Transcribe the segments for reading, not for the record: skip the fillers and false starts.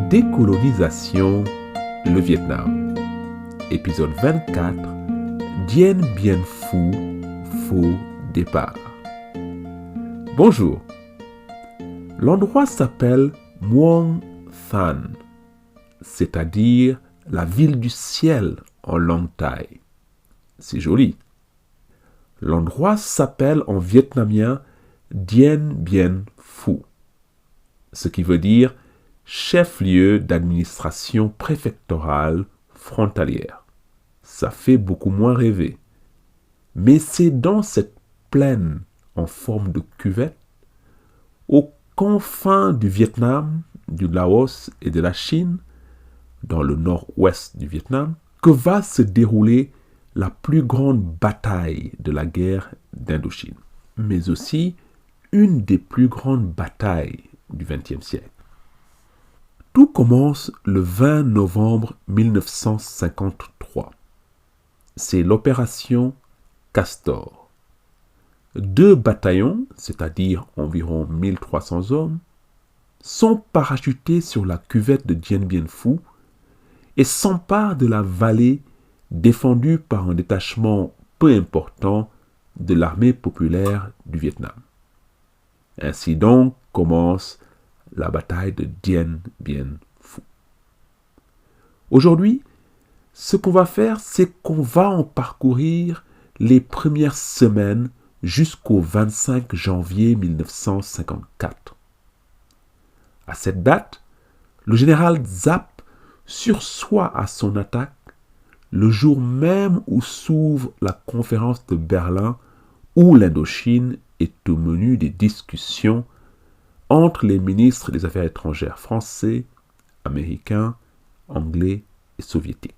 Décolonisation, le Vietnam. Épisode 24. Dien Bien Phu, faux départ. Bonjour. L'endroit s'appelle Muang Than, c'est-à-dire la ville du ciel en langue thaï. C'est joli. L'endroit s'appelle en vietnamien Dien Bien Phu, ce qui veut dire chef-lieu d'administration préfectorale frontalière. Ça fait beaucoup moins rêver. Mais c'est dans cette plaine en forme de cuvette, aux confins du Vietnam, du Laos et de la Chine, dans le nord-ouest du Vietnam, que va se dérouler la plus grande bataille de la guerre d'Indochine, mais aussi une des plus grandes batailles du XXe siècle. Tout commence le 20 novembre 1953. C'est l'opération Castor. 2 bataillons, c'est-à-dire environ 1300 hommes, sont parachutés sur la cuvette de Dien Bien Phu et s'emparent de la vallée défendue par un détachement peu important de l'armée populaire du Vietnam. Ainsi donc commence la bataille de Dien Bien Phu. Aujourd'hui, ce qu'on va faire, c'est qu'on va en parcourir les premières semaines jusqu'au 25 janvier 1954. À cette date, le général Giap sursoit à son attaque le jour même où s'ouvre la conférence de Berlin où l'Indochine est au menu des discussions entre les ministres des Affaires étrangères français, américains, anglais et soviétiques.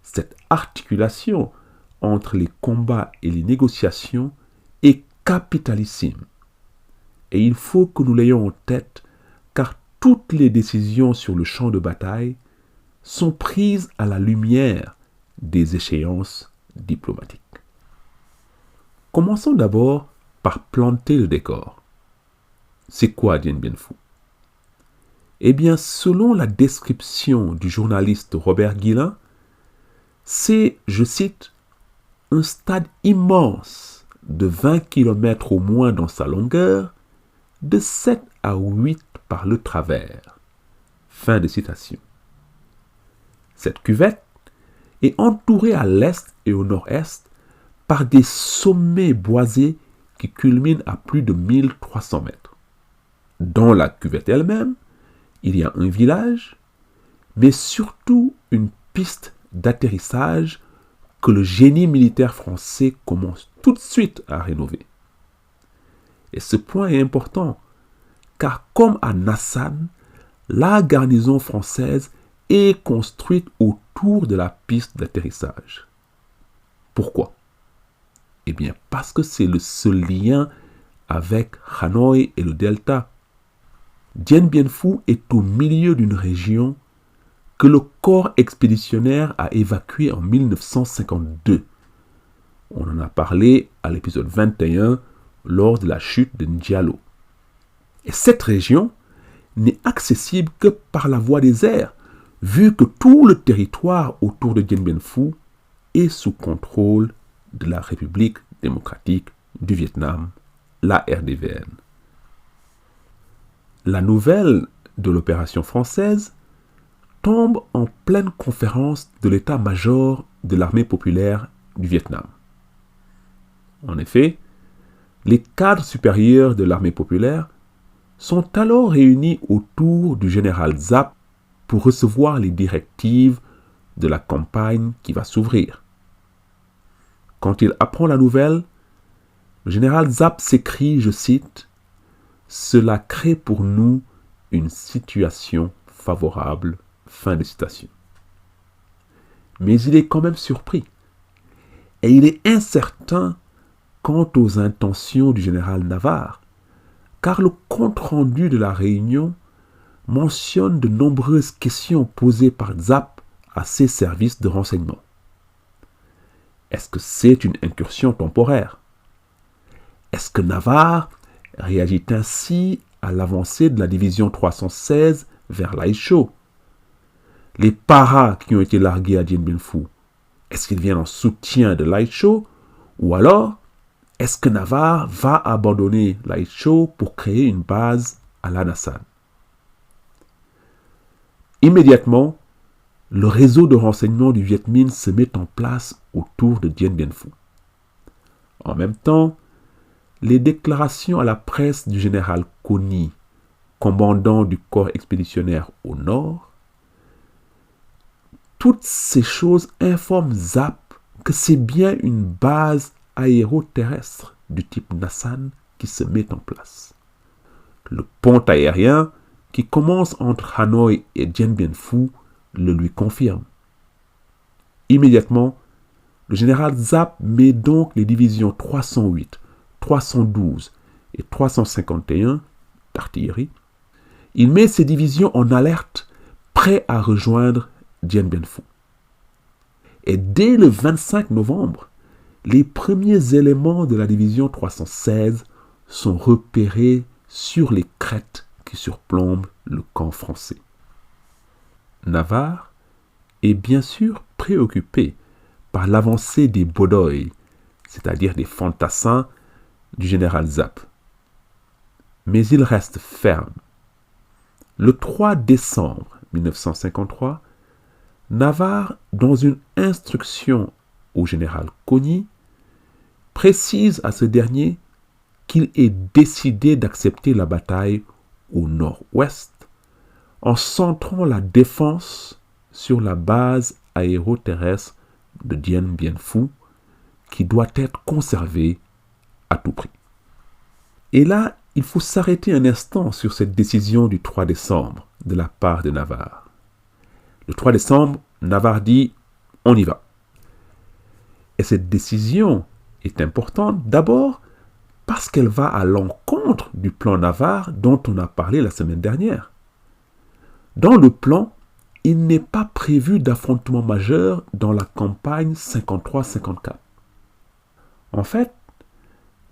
Cette articulation entre les combats et les négociations est capitalissime. Et il faut que nous l'ayons en tête, car toutes les décisions sur le champ de bataille sont prises à la lumière des échéances diplomatiques. Commençons d'abord par planter le décor. C'est quoi Dien Bien Phu? Eh bien, selon la description du journaliste Robert Guillain, c'est, je cite, un stade immense de 20 km au moins dans sa longueur, de 7 à 8 par le travers. Fin de citation. Cette cuvette est entourée à l'est et au nord-est par des sommets boisés qui culminent à plus de 1300 mètres. Dans la cuvette elle-même, il y a un village, mais surtout une piste d'atterrissage que le génie militaire français commence tout de suite à rénover. Et ce point est important, car comme à Nassan, la garnison française est construite autour de la piste d'atterrissage. Pourquoi? Eh bien, parce que c'est le seul lien avec Hanoï et le Delta. Dien Bien Phu est au milieu d'une région que le corps expéditionnaire a évacuée en 1952. On en a parlé à l'épisode 21 lors de la chute de Ndialo. Et cette région n'est accessible que par la voie des airs, vu que tout le territoire autour de Dien Bien Phu est sous contrôle de la République démocratique du Vietnam, la RDVN. La nouvelle de l'opération française tombe en pleine conférence de l'état-major de l'armée populaire du Vietnam. En effet, les cadres supérieurs de l'armée populaire sont alors réunis autour du général Giap pour recevoir les directives de la campagne qui va s'ouvrir. Quand il apprend la nouvelle, le général Giap s'écrie, je cite, « Cela crée pour nous une situation favorable. » Fin de citation. Mais il est quand même surpris. Et il est incertain quant aux intentions du général Navarre, car le compte-rendu de la réunion mentionne de nombreuses questions posées par Giap à ses services de renseignement. Est-ce que c'est une incursion temporaire? Est-ce que Navarre réagit ainsi à l'avancée de la division 316 vers Laicho? Les paras qui ont été largués à Dien Bien Phu, est-ce qu'ils viennent en soutien de Laicho? Ou alors, est-ce que Navarre va abandonner Laicho pour créer une base à Lanassan? Immédiatement, le réseau de renseignement du Viet Minh se met en place autour de Dien Bien Phu. En même temps, les déclarations à la presse du général Cony, commandant du corps expéditionnaire au nord, toutes ces choses informent Zap que c'est bien une base aéroterrestre du type Nassan qui se met en place. Le pont aérien qui commence entre Hanoï et Dien Bien Phu le lui confirme. Immédiatement, le général Zap met donc les divisions 308, 312 et 351 d'artillerie. Il met ces divisions en alerte, prêts à rejoindre Dien Bien Phu. Et dès le 25 novembre, les premiers éléments de la division 316 sont repérés sur les crêtes qui surplombent le camp français. Navarre est bien sûr préoccupé par l'avancée des Bodoï, c'est-à-dire des fantassins du général Zap. Mais il reste ferme. Le 3 décembre 1953, Navarre, dans une instruction au général Cony, précise à ce dernier qu'il est décidé d'accepter la bataille au nord-ouest en centrant la défense sur la base aéroterrestre de Dien Bien Phu qui doit être conservée à tout prix. Et là, il faut s'arrêter un instant sur cette décision du 3 décembre de la part de Navarre. Le 3 décembre, Navarre dit « on y va ». Et cette décision est importante d'abord parce qu'elle va à l'encontre du plan Navarre dont on a parlé la semaine dernière. Dans le plan, il n'est pas prévu d'affrontement majeur dans la campagne 53-54. En fait,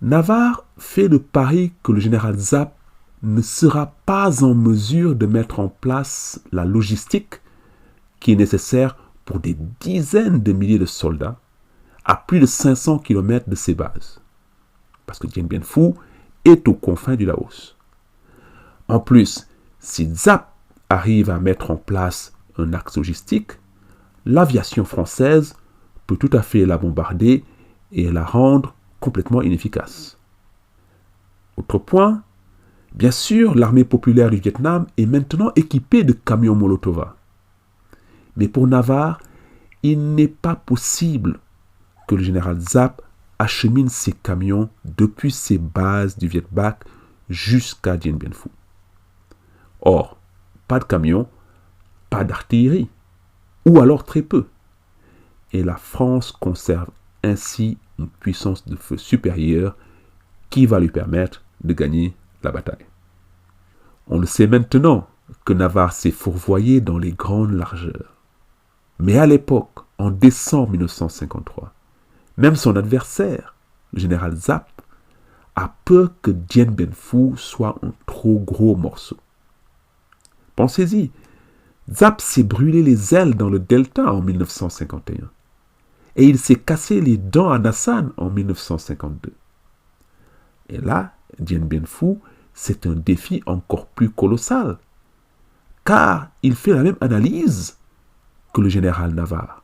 Navarre fait le pari que le général Zap ne sera pas en mesure de mettre en place la logistique qui est nécessaire pour des dizaines de milliers de soldats à plus de 500 km de ses bases. Parce que Dien Bien Phu est aux confins du Laos. En plus, si Zap arrive à mettre en place un axe logistique, l'aviation française peut tout à fait la bombarder et la rendre complètement inefficace. Autre point, bien sûr, l'armée populaire du Vietnam est maintenant équipée de camions Molotov. Mais pour Navarre, il n'est pas possible que le général Zap achemine ses camions depuis ses bases du Viet Bac jusqu'à Dien Bien Phu. Or, pas de camions, pas d'artillerie, ou alors très peu. Et la France conserve ainsi une puissance de feu supérieure qui va lui permettre de gagner la bataille. On le sait maintenant que Navarre s'est fourvoyé dans les grandes largeurs. Mais à l'époque, en décembre 1953, même son adversaire, le général Zap, a peur que Dien Bien Phu soit un trop gros morceau. Pensez-y, Zap s'est brûlé les ailes dans le delta en 1951 et il s'est cassé les dents à Nassan en 1952. Et là, Dien Bien Phu, c'est un défi encore plus colossal, car il fait la même analyse que le général Navarre.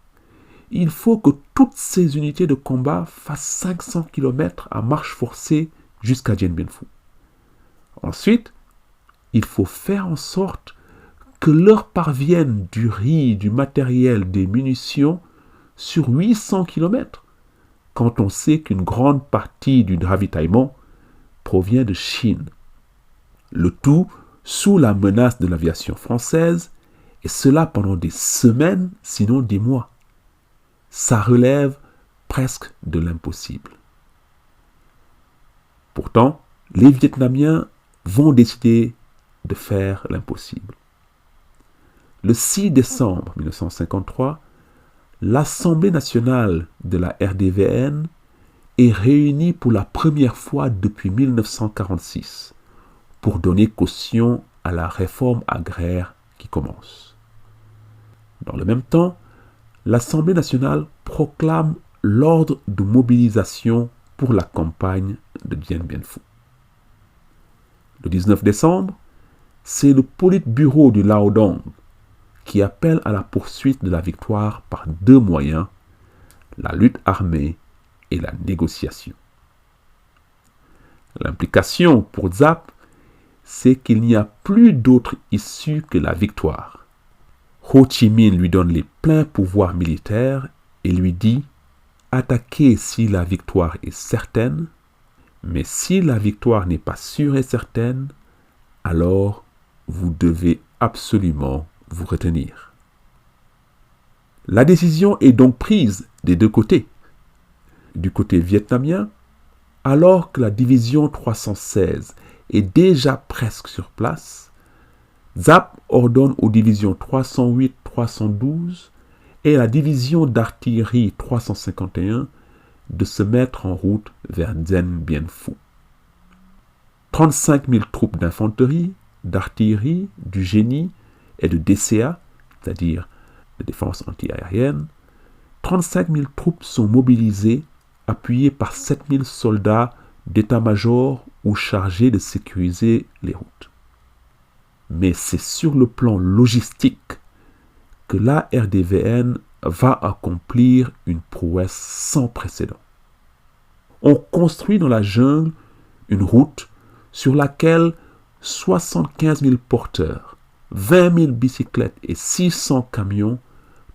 Il faut que toutes ces unités de combat fassent 500 km à marche forcée jusqu'à Dien Bien Phu. Ensuite, il faut faire en sorte que leur parviennent du riz, du matériel, des munitions sur 800 km, quand on sait qu'une grande partie du ravitaillement provient de Chine. Le tout sous la menace de l'aviation française, et cela pendant des semaines, sinon des mois. Ça relève presque de l'impossible. Pourtant, les Vietnamiens vont décider de faire l'impossible. Le 6 décembre 1953, l'Assemblée nationale de la RDVN est réunie pour la première fois depuis 1946 pour donner caution à la réforme agraire qui commence. Dans le même temps, l'Assemblée nationale proclame l'ordre de mobilisation pour la campagne de Dien Bien Phu. Le 19 décembre, c'est le Politburo du Laodong qui appelle à la poursuite de la victoire par deux moyens, la lutte armée et la négociation. L'implication pour Giap, c'est qu'il n'y a plus d'autre issue que la victoire. Ho Chi Minh lui donne les pleins pouvoirs militaires et lui dit « Attaquez si la victoire est certaine, mais si la victoire n'est pas sûre et certaine, alors vous devez absolument vous retenir. » La décision est donc prise des deux côtés. Du côté vietnamien, alors que la division 316 est déjà presque sur place, Giap ordonne aux divisions 308, 312 et à la division d'artillerie 351 de se mettre en route vers Dien Bien Phu. 35 000 troupes d'infanterie, d'artillerie, du génie et de DCA, c'est-à-dire de défense antiaérienne, 35 000 troupes sont mobilisées, appuyées par 7 000 soldats d'état-major ou chargés de sécuriser les routes. Mais c'est sur le plan logistique que la RDVN va accomplir une prouesse sans précédent. On construit dans la jungle une route sur laquelle 75 000 porteurs, 20 000 bicyclettes et 600 camions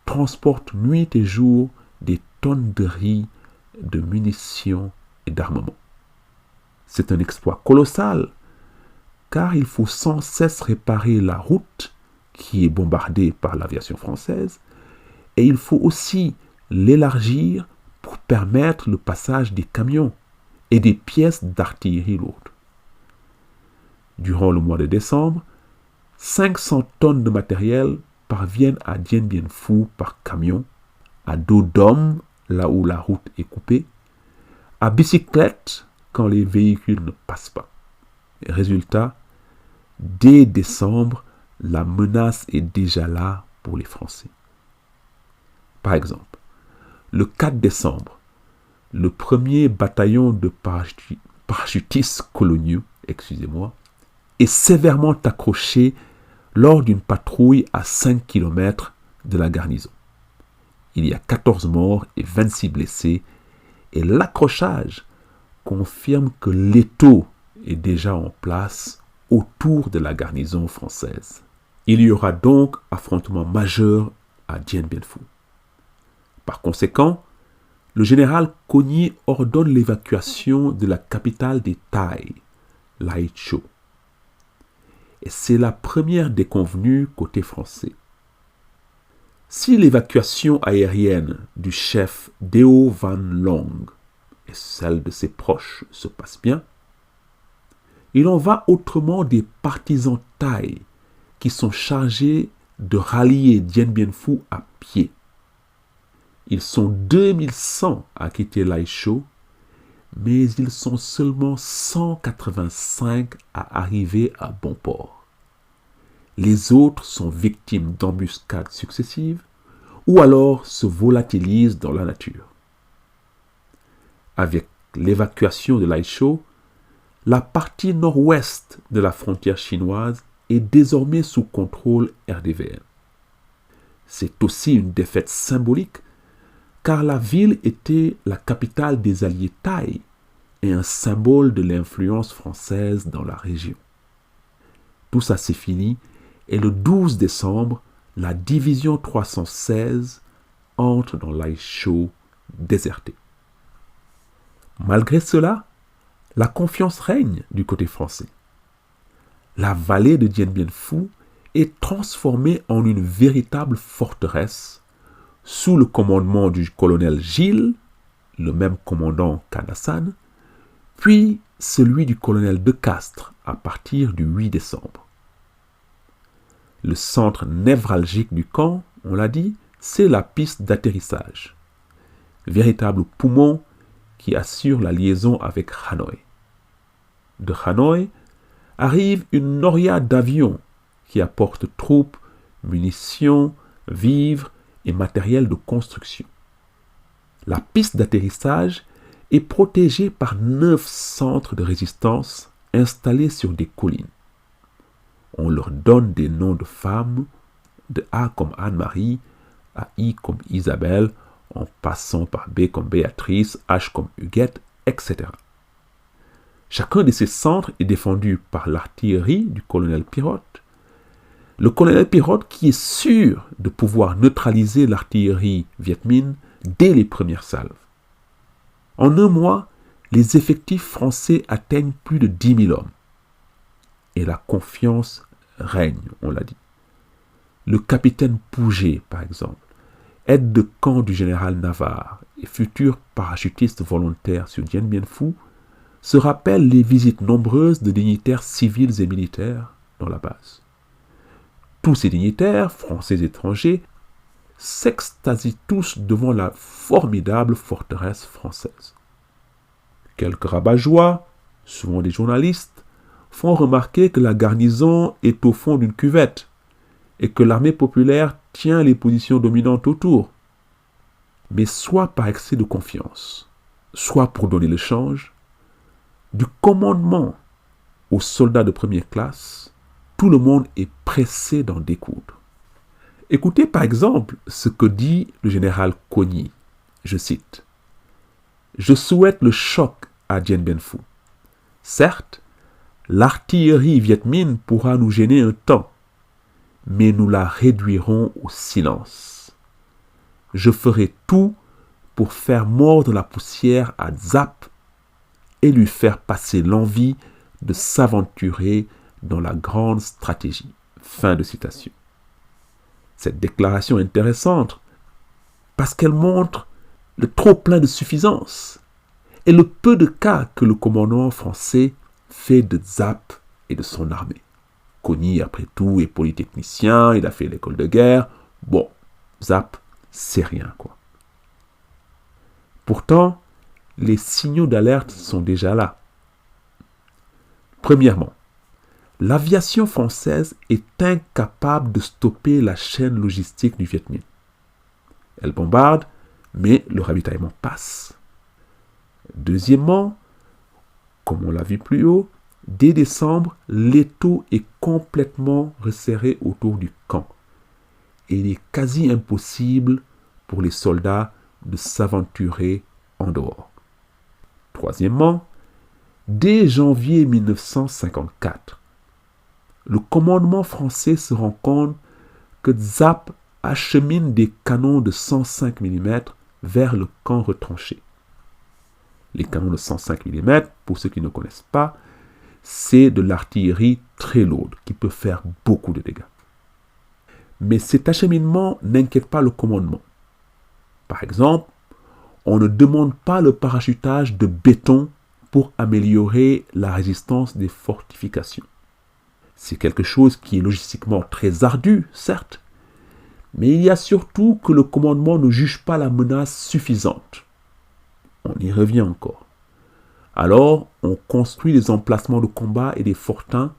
transportent nuit et jour des tonnes de riz, de munitions et d'armement. C'est un exploit colossal, car il faut sans cesse réparer la route qui est bombardée par l'aviation française, et il faut aussi l'élargir pour permettre le passage des camions et des pièces d'artillerie lourde. Durant le mois de décembre, 500 tonnes de matériel parviennent à Dien Bien Phu par camion, à dos d'homme là où la route est coupée, à bicyclette quand les véhicules ne passent pas. Et résultat, dès décembre, la menace est déjà là pour les Français. Par exemple, le 4 décembre, le premier bataillon de parachutistes coloniaux, est sévèrement accroché lors d'une patrouille à 5 km de la garnison. Il y a 14 morts et 26 blessés, et l'accrochage confirme que l'étau est déjà en place autour de la garnison française. Il y aura donc affrontement majeur à Dien Bien Phu. Par conséquent, le général Cogniet ordonne l'évacuation de la capitale des Thaïs, Lai Châu. Et c'est la première déconvenue côté français. Si l'évacuation aérienne du chef Deo Van Long et celle de ses proches se passe bien, il en va autrement des partisans thaïs qui sont chargés de rallier Dien Bien Phu à pied. Ils sont 2100 à quitter Lai Châu, mais ils sont seulement 185 à arriver à bon port. Les autres sont victimes d'embuscades successives ou alors se volatilisent dans la nature. Avec l'évacuation de Lai Châu, la partie nord-ouest de la frontière chinoise est désormais sous contrôle RDVN. C'est aussi une défaite symbolique car la ville était la capitale des alliés thaïs et un symbole de l'influence française dans la région. Tout ça c'est fini et le 12 décembre, la division 316 entre dans Lai Châu désertée. Malgré cela, la confiance règne du côté français. La vallée de Dien Bien Phu est transformée en une véritable forteresse sous le commandement du colonel Gilles, le même commandant qu'Anassan, puis celui du colonel De Castres à partir du 8 décembre. Le centre névralgique du camp, on l'a dit, c'est la piste d'atterrissage, véritable poumon qui assure la liaison avec Hanoï. De Hanoï arrive une noria d'avions qui apporte troupes, munitions, vivres et matériel de construction. La piste d'atterrissage est protégée par 9 centres de résistance installés sur des collines. On leur donne des noms de femmes, de A comme Anne-Marie, à I comme Isabelle, en passant par B comme Béatrice, H comme Huguette, etc. Chacun de ces centres est défendu par l'artillerie du colonel Pirotte. Le colonel Pirotte qui est sûr de pouvoir neutraliser l'artillerie Viet Minh dès les premières salves. En un mois, les effectifs français atteignent plus de 10 000 hommes. Et la confiance règne, on l'a dit. Le capitaine Pouget, par exemple, aide de camp du général Navarre et futur parachutiste volontaire sur Dien Bien Phu, se rappelle les visites nombreuses de dignitaires civils et militaires dans la base. Tous ces dignitaires, français et étrangers, s'extasient tous devant la formidable forteresse française. Quelques rabat-joie, souvent des journalistes, font remarquer que la garnison est au fond d'une cuvette et que l'armée populaire tient les positions dominantes autour. Mais soit par excès de confiance, soit pour donner le change, du commandement aux soldats de première classe, tout le monde est pressé d'en découdre. Écoutez par exemple ce que dit le général Cogny. Je cite. « Je souhaite le choc à Dien Bien Phu. Certes, l'artillerie Viet Minh pourra nous gêner un temps, mais nous la réduirons au silence. Je ferai tout pour faire mordre la poussière à Giap et lui faire passer l'envie de s'aventurer dans la grande stratégie. » Fin de citation. Cette déclaration est intéressante parce qu'elle montre le trop-plein de suffisance et le peu de cas que le commandement français fait de Giap et de son armée. Cogny, après tout, est polytechnicien, il a fait l'école de guerre. Bon, Giap, c'est rien, quoi. Pourtant, les signaux d'alerte sont déjà là. Premièrement, l'aviation française est incapable de stopper la chaîne logistique du Viet Minh. Elle bombarde, mais le ravitaillement passe. Deuxièmement, comme on l'a vu plus haut, dès décembre, l'étau est complètement resserré autour du camp. Et il est quasi impossible pour les soldats de s'aventurer en dehors. Troisièmement, dès janvier 1954, le commandement français se rend compte que Giap achemine des canons de 105 mm vers le camp retranché. Les canons de 105 mm, pour ceux qui ne connaissent pas, c'est de l'artillerie très lourde qui peut faire beaucoup de dégâts. Mais cet acheminement n'inquiète pas le commandement. Par exemple, on ne demande pas le parachutage de béton pour améliorer la résistance des fortifications. C'est quelque chose qui est logistiquement très ardu, certes, mais il y a surtout que le commandement ne juge pas la menace suffisante. On y revient encore. Alors, on construit des emplacements de combat et des fortins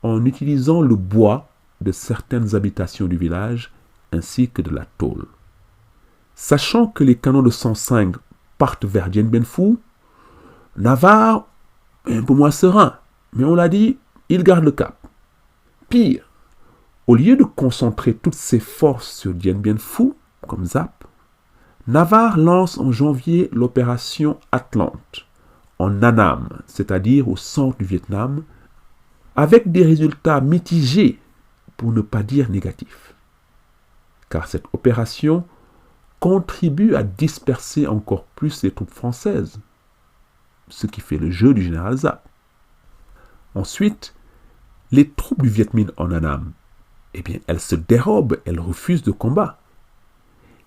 en utilisant le bois de certaines habitations du village ainsi que de la tôle. Sachant que les canons de 105 partent vers Dien Bien Phu, Navarre est un peu moins serein, mais on l'a dit, il garde le cap. Pire, au lieu de concentrer toutes ses forces sur Dien Bien Phu, comme Giap, Navarre lance en janvier l'opération Atlante, en Annam, c'est-à-dire au centre du Vietnam, avec des résultats mitigés, pour ne pas dire négatifs. Car cette opération contribue à disperser encore plus les troupes françaises, ce qui fait le jeu du général Giap. Ensuite, les troupes du Viet Minh en Annam, eh bien, elles se dérobent, elles refusent de combat.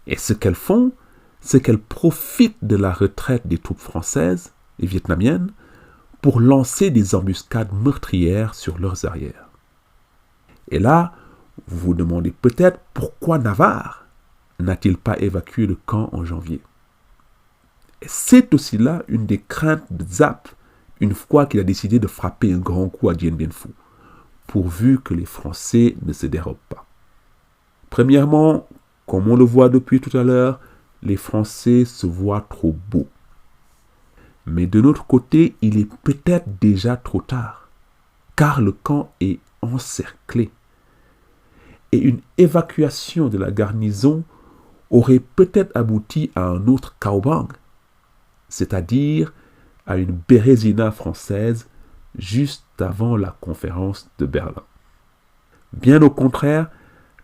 Et ce qu'elles font, c'est qu'elles profitent de la retraite des troupes françaises et vietnamiennes pour lancer des embuscades meurtrières sur leurs arrières. Et là, vous vous demandez peut-être pourquoi Navarre n'a-t-il pas évacué le camp en janvier. Et c'est aussi là une des craintes de Giap une fois qu'il a décidé de frapper un grand coup à Dien Bien Phu, pourvu que les Français ne se dérobent pas. Premièrement, comme on le voit depuis tout à l'heure, les Français se voient trop beaux. Mais de notre côté, il est peut-être déjà trop tard, car le camp est encerclé. Et une évacuation de la garnison aurait peut-être abouti à un autre Kaobang, c'est-à-dire à une Bérésina française juste avant la conférence de Berlin. Bien au contraire,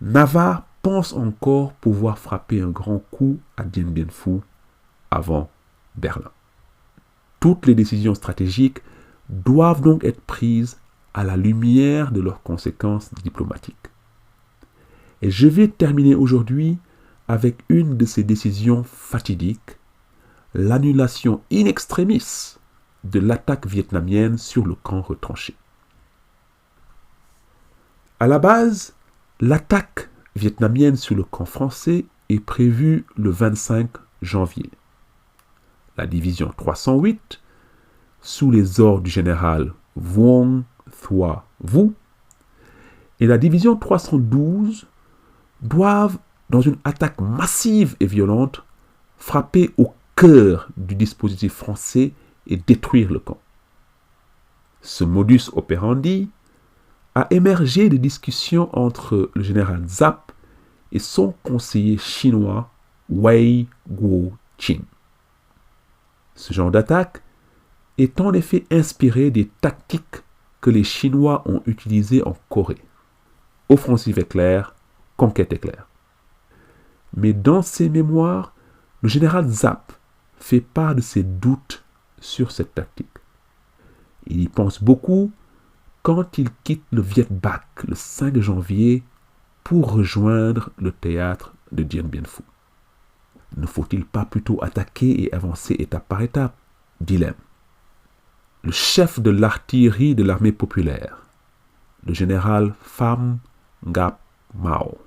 Navarre pense encore pouvoir frapper un grand coup à Dien Bien Phu avant Berlin. Toutes les décisions stratégiques doivent donc être prises à la lumière de leurs conséquences diplomatiques. Et je vais terminer aujourd'hui avec une de ces décisions fatidiques, l'annulation in extremis de l'attaque vietnamienne sur le camp retranché. À la base, l'attaque vietnamienne sur le camp français est prévue le 25 janvier. La division 308, sous les ordres du général Vuong Thua Vu, et la division 312 doivent, dans une attaque massive et violente, frapper au cœur du dispositif français et détruire le camp. Ce modus operandi a émergé des discussions entre le général Giap et son conseiller chinois Wei Guoqing. Ce genre d'attaque est en effet inspiré des tactiques que les Chinois ont utilisées en Corée. Offensive éclair, conquête éclair. Mais dans ses mémoires, le général Giap fait part de ses doutes sur cette tactique. Il y pense beaucoup quand il quitte le Viet Bac le 5 janvier pour rejoindre le théâtre de Dien Bien Phu. Ne faut-il pas plutôt attaquer et avancer étape par étape? Dilemme. Le chef de l'artillerie de l'armée populaire, le général Pham Ngap Mao,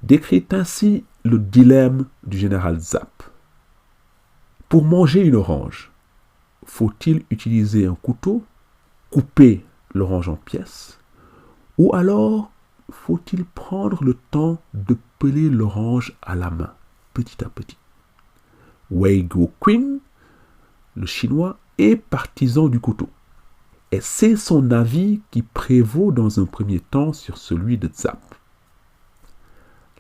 décrit ainsi le dilemme du général Giap. Pour manger une orange, faut-il utiliser un couteau, couper l'orange en pièces, ou alors faut-il prendre le temps de peler l'orange à la main, petit à petit? Wei Guoqing, le chinois, est partisan du couteau. Et c'est son avis qui prévaut dans un premier temps sur celui de Giap.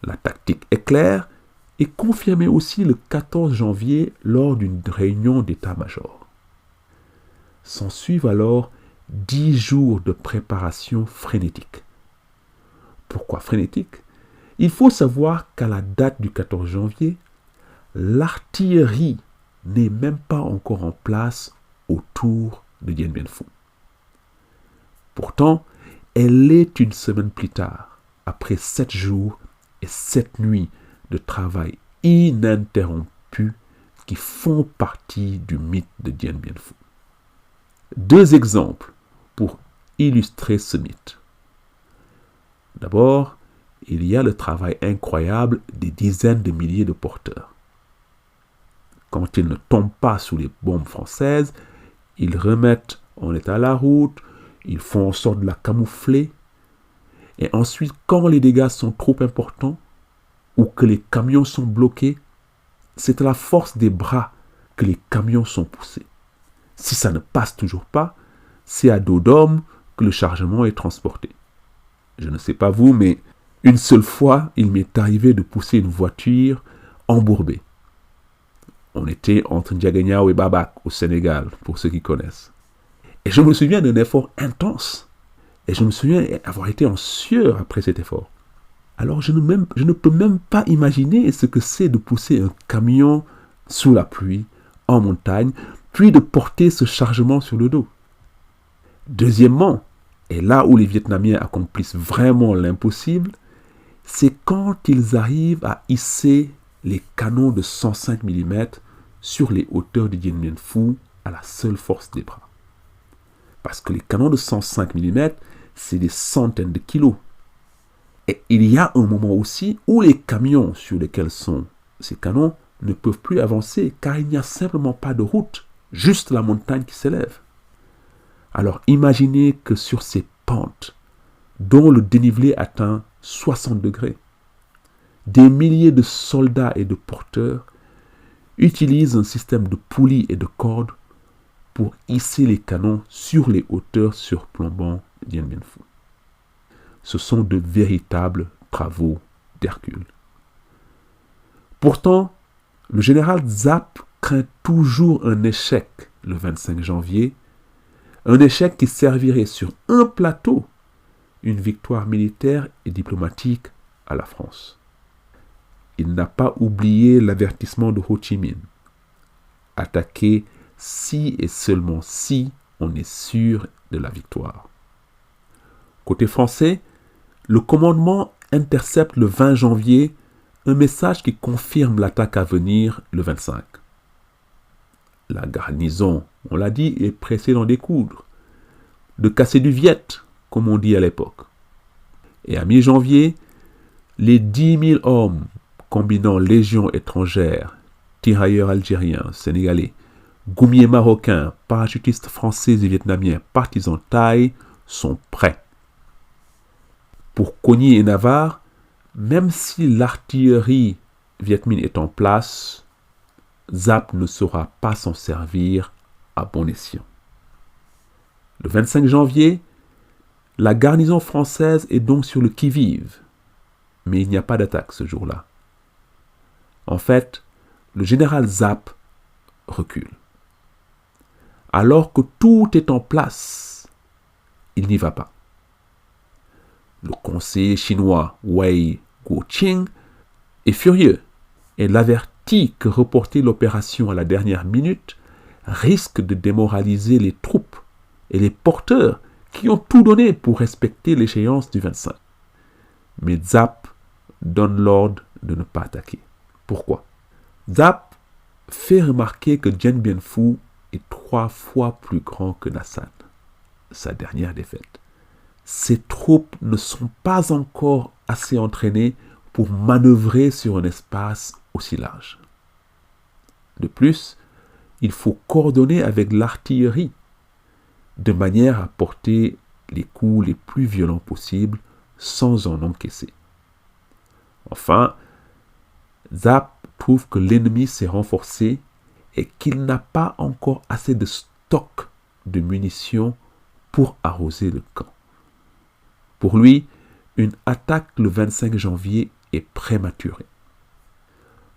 La tactique éclair est confirmée aussi le 14 janvier lors d'une réunion d'état-major. S'ensuivent alors 10 jours de préparation frénétique. Pourquoi frénétique? Il faut savoir qu'à la date du 14 janvier, l'artillerie n'est même pas encore en place autour de Dien Bien Phu. Pourtant, elle l'est une semaine plus tard, après 7 jours et 7 nuits de travail ininterrompu qui font partie du mythe de Dien Bien Phu. 2 exemples pour illustrer ce mythe. D'abord, il y a le travail incroyable des dizaines de milliers de porteurs. Quand ils ne tombent pas sous les bombes françaises, ils remettent en état la route, ils font en sorte de la camoufler, et ensuite, quand les dégâts sont trop importants, ou que les camions sont bloqués, c'est à la force des bras que les camions sont poussés. Si ça ne passe toujours pas, c'est à dos d'homme que le chargement est transporté. Je ne sais pas vous, mais une seule fois, il m'est arrivé de pousser une voiture embourbée. On était entre Ndiaganiao et Babak, au Sénégal, pour ceux qui connaissent. Et je me souviens d'un effort intense. Et je me souviens avoir été en sueur après cet effort. Alors je ne peux même pas imaginer ce que c'est de pousser un camion sous la pluie, en montagne, puis de porter ce chargement sur le dos. Deuxièmement, et là où les Vietnamiens accomplissent vraiment l'impossible, c'est quand ils arrivent à hisser les canons de 105 mm sur les hauteurs de Dien Bien Phu à la seule force des bras. Parce que les canons de 105 mm, c'est des centaines de kilos. Et il y a un moment aussi où les camions sur lesquels sont ces canons ne peuvent plus avancer car il n'y a simplement pas de route, juste la montagne qui s'élève. Alors imaginez que sur ces pentes, dont le dénivelé atteint 60 degrés, des milliers de soldats et de porteurs utilisent un système de poulies et de cordes pour hisser les canons sur les hauteurs surplombant Dien Bien Phu. Ce sont de véritables travaux d'Hercule. Pourtant, le général Giap craint toujours un échec le 25 janvier, un échec qui servirait sur un plateau une victoire militaire et diplomatique à la France. Il n'a pas oublié l'avertissement de Ho Chi Minh. Attaquer si et seulement si on est sûr de la victoire. Côté français, le commandement intercepte le 20 janvier un message qui confirme l'attaque à venir le 25. La garnison, on l'a dit, est pressée d'en découdre, de casser du viet, comme on dit à l'époque. Et à mi-janvier, les 10 000 hommes combinant légions étrangères, tirailleurs algériens, sénégalais, goumiers marocains, parachutistes français et vietnamiens, partisans thaïs sont prêts. Pour Cogny et Navarre, même si l'artillerie vietmine est en place, Giap ne saura pas s'en servir à bon escient. Le 25 janvier, la garnison française est donc sur le qui-vive, mais il n'y a pas d'attaque ce jour-là. En fait, le général Giap recule. Alors que tout est en place, il n'y va pas. Le conseiller chinois Wei Guoqing est furieux et l'avertit que reporter l'opération à la dernière minute risque de démoraliser les troupes et les porteurs qui ont tout donné pour respecter l'échéance du 25. Mais Giap donne l'ordre de ne pas attaquer. Pourquoi? Giap fait remarquer que Dien Bien Phu est 3 fois plus grand que Nassan, sa dernière défaite. Ses troupes ne sont pas encore assez entraînées pour manœuvrer sur un espace aussi large. De plus, il faut coordonner avec l'artillerie de manière à porter les coups les plus violents possibles sans en encaisser. Enfin, Giap trouve que l'ennemi s'est renforcé et qu'il n'a pas encore assez de stock de munitions pour arroser le camp. Pour lui, une attaque le 25 janvier est prématurée.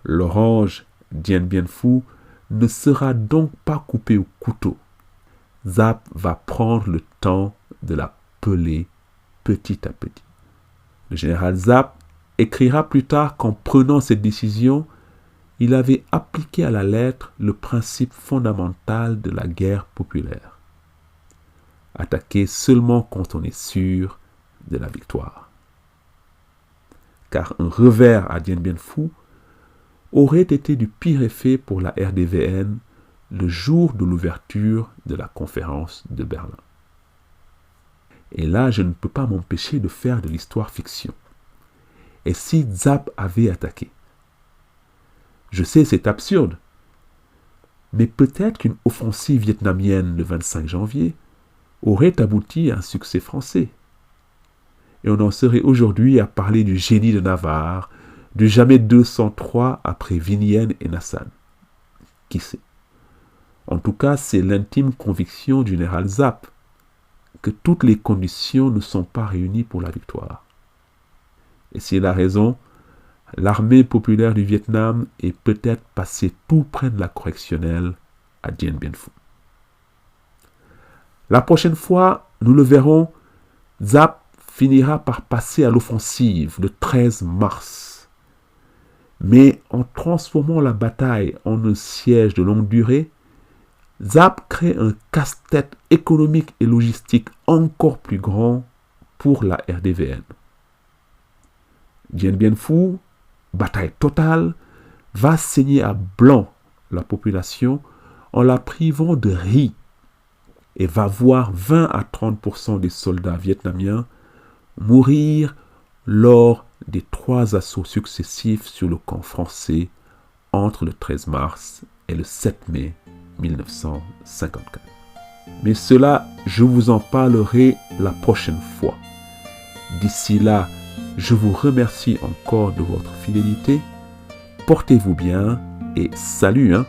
L'orange Dien Bien Phu ne sera donc pas coupé au couteau. Giap va prendre le temps de la peler petit à petit. Le général Giap écrira plus tard qu'en prenant cette décision, il avait appliqué à la lettre le principe fondamental de la guerre populaire. Attaquer seulement quand on est sûr de la victoire. Car un revers à Dien Bien Phu aurait été du pire effet pour la RDVN le jour de l'ouverture de la conférence de Berlin. Et là, je ne peux pas m'empêcher de faire de l'histoire-fiction. Et si Giap avait attaqué? Je sais, c'est absurde, mais peut-être qu'une offensive vietnamienne le 25 janvier aurait abouti à un succès français. Et on en serait aujourd'hui à parler du génie de Navarre, du jamais 203 après Vignyen et Nassan. Qui sait? En tout cas, c'est l'intime conviction du général Giap que toutes les conditions ne sont pas réunies pour la victoire. Et s'il a raison, l'armée populaire du Vietnam est peut-être passée tout près de la correctionnelle à Dien Bien Phu. La prochaine fois, nous le verrons, Giap finira par passer à l'offensive le 13 mars. Mais en transformant la bataille en un siège de longue durée, Giap crée un casse-tête économique et logistique encore plus grand pour la RDVN. Dien Bien Phu, bataille totale, va saigner à blanc la population en la privant de riz et va voir 20 à 30% des soldats vietnamiens mourir lors des 3 assauts successifs sur le camp français entre le 13 mars et le 7 mai 1954. Mais cela, je vous en parlerai la prochaine fois. D'ici là, Je vous remercie encore de votre fidélité. Portez-vous bien et salut, hein.